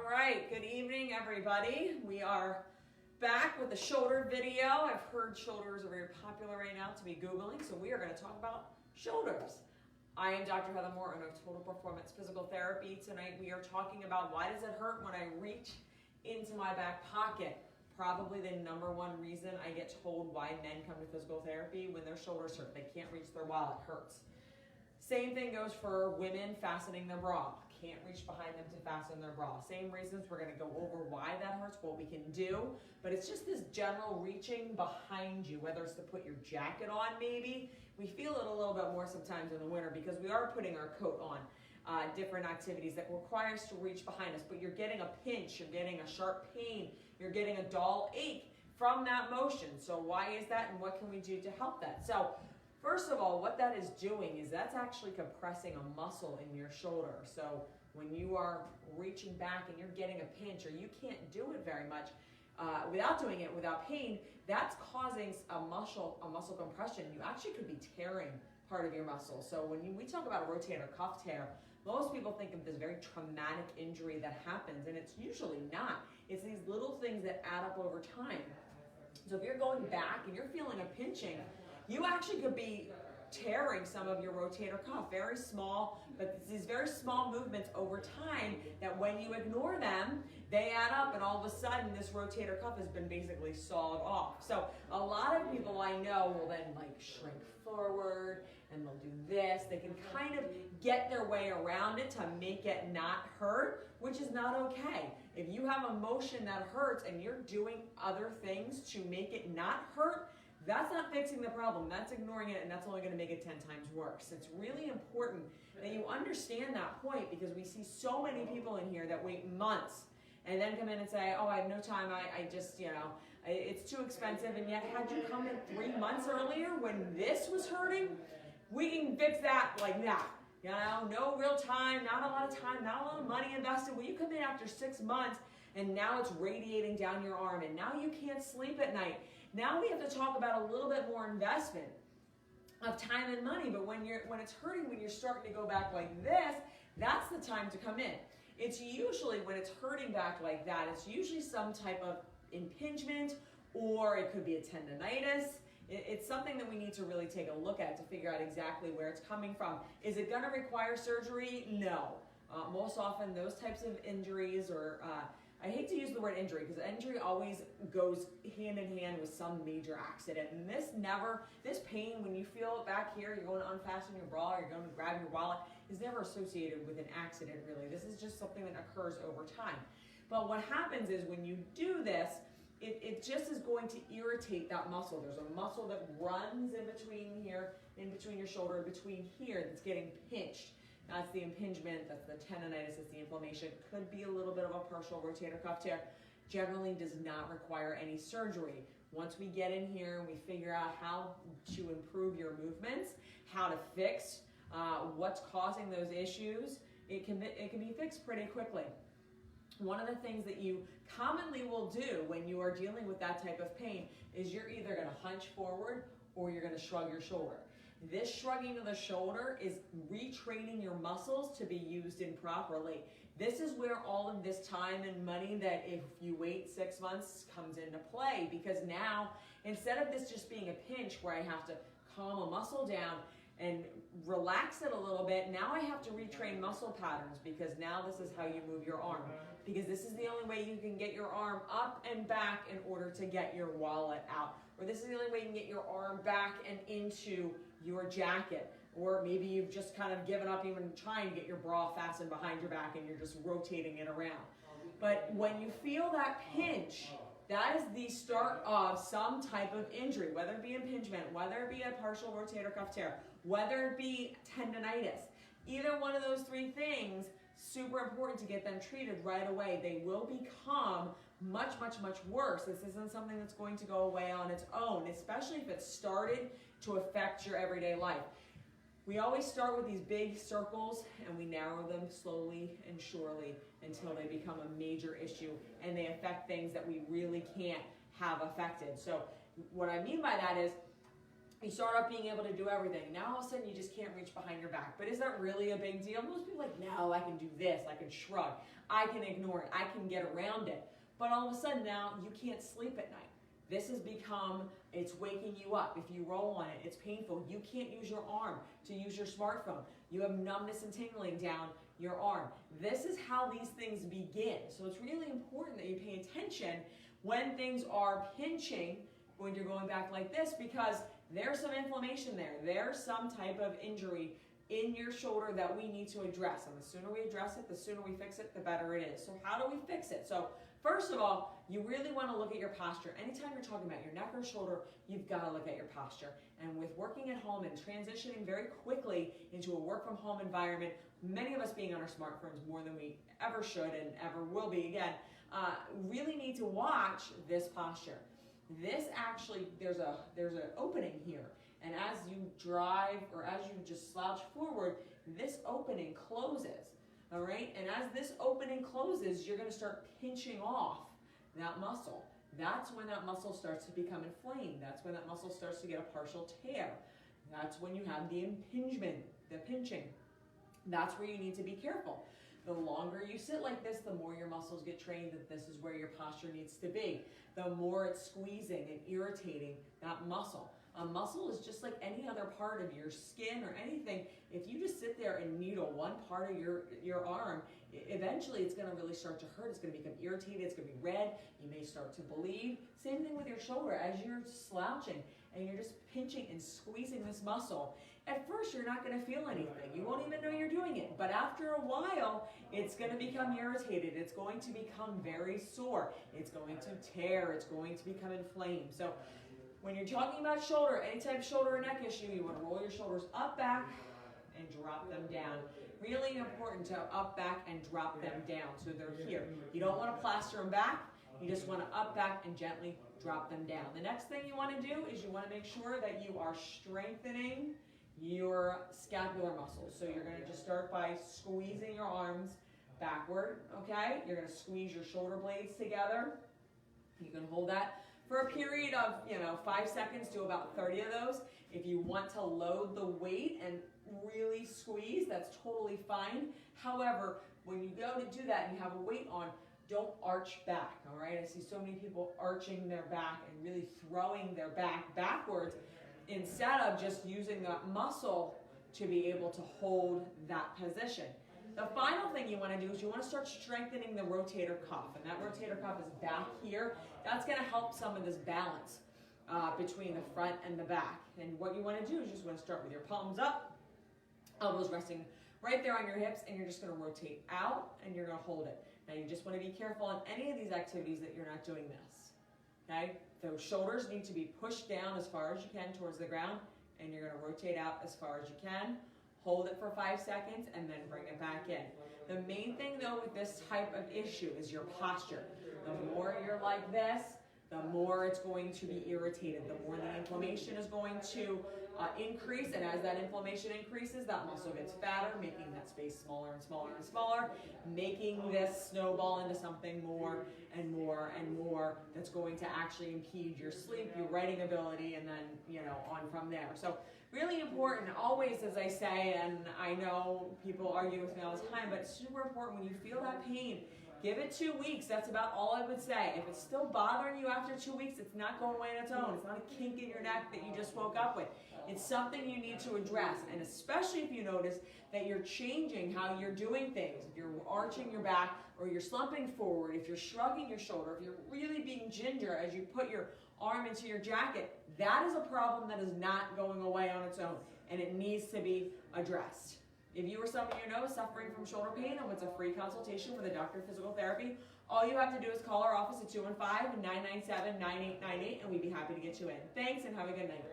All right, good evening everybody. We are back with the shoulder video. I've heard shoulders are very popular right now to be Googling, so we are going to talk about shoulders. I am Dr. Heather Norriton of Total Performance Physical Therapy. Tonight we are talking about why does it hurt when I reach into my back pocket. Probably the number one reason I get told why men come to physical therapy when their shoulders hurt. They can't reach their wallet, hurts. Same thing goes for women fastening their bra. Can't reach behind them to fasten their bra. Same reasons. We're going to go over why that hurts, what we can do, but it's just this general reaching behind you, whether it's to put your jacket on maybe. We feel it a little bit more sometimes in the winter because we are putting our coat on. Different activities that require us to reach behind us, but you're getting a pinch, you're getting a sharp pain, you're getting a dull ache from that motion. So why is that and what can we do to help that? So first of all, what that is doing is that's actually compressing a muscle in your shoulder. So when you are reaching back and you're getting a pinch or you can't do it very much without doing it without pain, that's causing a muscle compression. You actually could be tearing part of your muscle. So when we talk about a rotator cuff tear, most people think of this very traumatic injury that happens, and it's usually not. It's these little things that add up over time. So if you're going back and you're feeling a pinching, you actually could be tearing some of your rotator cuff, very small, but it's these very small movements over time that when you ignore them, they add up and all of a sudden this rotator cuff has been basically sawed off. So a lot of people I know will then like shrink forward and they'll do this. They can kind of get their way around it to make it not hurt, which is not okay. If you have a motion that hurts and you're doing other things to make it not hurt, that's not fixing the problem. That's ignoring it, and that's only going to make it 10 times worse. It's really important that you understand that point because we see so many people in here that wait months and then come in and say, oh, I have no time. I just, it's too expensive. And yet, had you come in 3 months earlier when this was hurting, we can fix that like that. No real time, not a lot of time, not a lot of money invested. Well, you come in after 6 months and now it's radiating down your arm and now you can't sleep at night. Now we have to talk about a little bit more investment of time and money, but when it's hurting, when you're starting to go back like this, that's the time to come in. It's usually when it's hurting back like that, it's usually some type of impingement or it could be a tendonitis. It's something that we need to really take a look at to figure out exactly where it's coming from. Is it going to require surgery? No. Most often those types of injuries or I hate to use the word injury because injury always goes hand in hand with some major accident. And this pain, when you feel it back here, you're going to unfasten your bra, you're going to grab your wallet, is never associated with an accident really. This is just something that occurs over time. But what happens is when you do this, it just is going to irritate that muscle. There's a muscle that runs in between here, in between your shoulder, in between here that's getting pinched. That's the impingement, that's the tendonitis, that's the inflammation. Could be a little bit of a partial rotator cuff tear. Generally does not require any surgery. Once we get in here and we figure out how to improve your movements, how to fix what's causing those issues, it can be fixed pretty quickly. One of the things that you commonly will do when you are dealing with that type of pain is you're either going to hunch forward or you're going to shrug your shoulder. This shrugging of the shoulder is retraining your muscles to be used improperly. This is where all of this time and money that if you wait 6 months comes into play, because now instead of this just being a pinch where I have to calm a muscle down and relax it a little bit, now I have to retrain muscle patterns because now this is how you move your arm. Because this is the only way you can get your arm up and back in order to get your wallet out. Or this is the only way you can get your arm back and into your jacket. Or maybe you've just kind of given up even trying to get your bra fastened behind your back and you're just rotating it around. But when you feel that pinch, that is the start of some type of injury, whether it be impingement, whether it be a partial rotator cuff tear, whether it be tendonitis. Either one of those three things, super important to get them treated right away. They will become much, much, much worse. This isn't something that's going to go away on its own, especially if it's started to affect your everyday life. We always start with these big circles and we narrow them slowly and surely until they become a major issue and they affect things that we really can't have affected. So what I mean by that is You start off being able to do everything. Now all of a sudden you just can't reach behind your back. But is that really a big deal? Most people are like, no, I can do this, I can shrug, I can ignore it, I can get around it. But all of a sudden now you can't sleep at night. This has become, it's waking you up. If you roll on it, it's painful. You can't use your arm to use your smartphone. You have numbness and tingling down your arm. This is how these things begin. So it's really important that you pay attention when things are pinching when you're going back like this, because there's some inflammation there. There's some type of injury in your shoulder that we need to address. And the sooner we address it, the sooner we fix it, the better it is. So how do we fix it? So first of all, you really want to look at your posture. Anytime you're talking about your neck or shoulder, you've got to look at your posture. And with working at home and transitioning very quickly into a work from home environment, many of us being on our smartphones more than we ever should and ever will be again, really need to watch this posture. This actually, there's an opening here. And as you drive or as you just slouch forward, this opening closes. All right, and as this opening closes, you're going to start pinching off that muscle. That's when that muscle starts to become inflamed. That's when that muscle starts to get a partial tear. That's when you have the impingement, the pinching. That's where you need to be careful. The longer you sit like this, the more your muscles get trained that this is where your posture needs to be. The more it's squeezing and irritating that muscle. A muscle is just like any other part of your skin or anything. If you just sit there and needle one part of your arm, eventually it's going to really start to hurt. It's going to become irritated. It's going to be red. You may start to bleed. Same thing with your shoulder. As you're slouching and you're just pinching and squeezing this muscle, at first you're not going to feel anything. You won't even know you're doing it. But after a while, it's going to become irritated. It's going to become very sore. It's going to tear. It's going to become inflamed. So when you're talking about shoulder, any type of shoulder or neck issue, you want to roll your shoulders up, back, and drop them down. Really important to up, back, and drop them down so they're here. You don't want to plaster them back. You just want to up, back, and gently drop them down. The next thing you want to do is you want to make sure that you are strengthening your scapular muscles. So you're going to just start by squeezing your arms backward, okay? You're going to squeeze your shoulder blades together. You can hold that for a period of, 5 seconds to about 30 of those. If you want to load the weight and really squeeze, that's totally fine. However, when you go to do that and you have a weight on, don't arch back, all right? I see so many people arching their back and really throwing their back backwards instead of just using that muscle to be able to hold that position. The final thing you want to do is you want to start strengthening the rotator cuff. And that rotator cuff is back here. That's going to help some of this balance between the front and the back. And what you want to do is you just want to start with your palms up, elbows resting right there on your hips, and you're just going to rotate out and you're going to hold it. Now you just want to be careful on any of these activities that you're not doing this. Okay? Those shoulders need to be pushed down as far as you can towards the ground, and you're going to rotate out as far as you can. Hold it for 5 seconds and then bring it back in. The main thing though with this type of issue is your posture. The more you're like this, the more it's going to be irritated. The more the inflammation is going to increase, and as that inflammation increases, that muscle gets fatter, making that space smaller and smaller and smaller, making this snowball into something more and more and more that's going to actually impede your sleep, your writing ability, and then, on from there. So really important, always, as I say, and I know people argue with me all the time, but it's super important when you feel that pain, give it 2 weeks. That's about all I would say. If it's still bothering you after 2 weeks, it's not going away on its own. It's not a kink in your neck that you just woke up with. It's something you need to address, and especially if you notice that you're changing how you're doing things. If you're arching your back or you're slumping forward, if you're shrugging your shoulder, if you're really being ginger as you put your arm into your jacket, that is a problem that is not going away on its own, and it needs to be addressed. If you or someone you know is suffering from shoulder pain and wants a free consultation with a doctor of physical therapy, all you have to do is call our office at 215-997-9898, and we'd be happy to get you in. Thanks, and have a good night.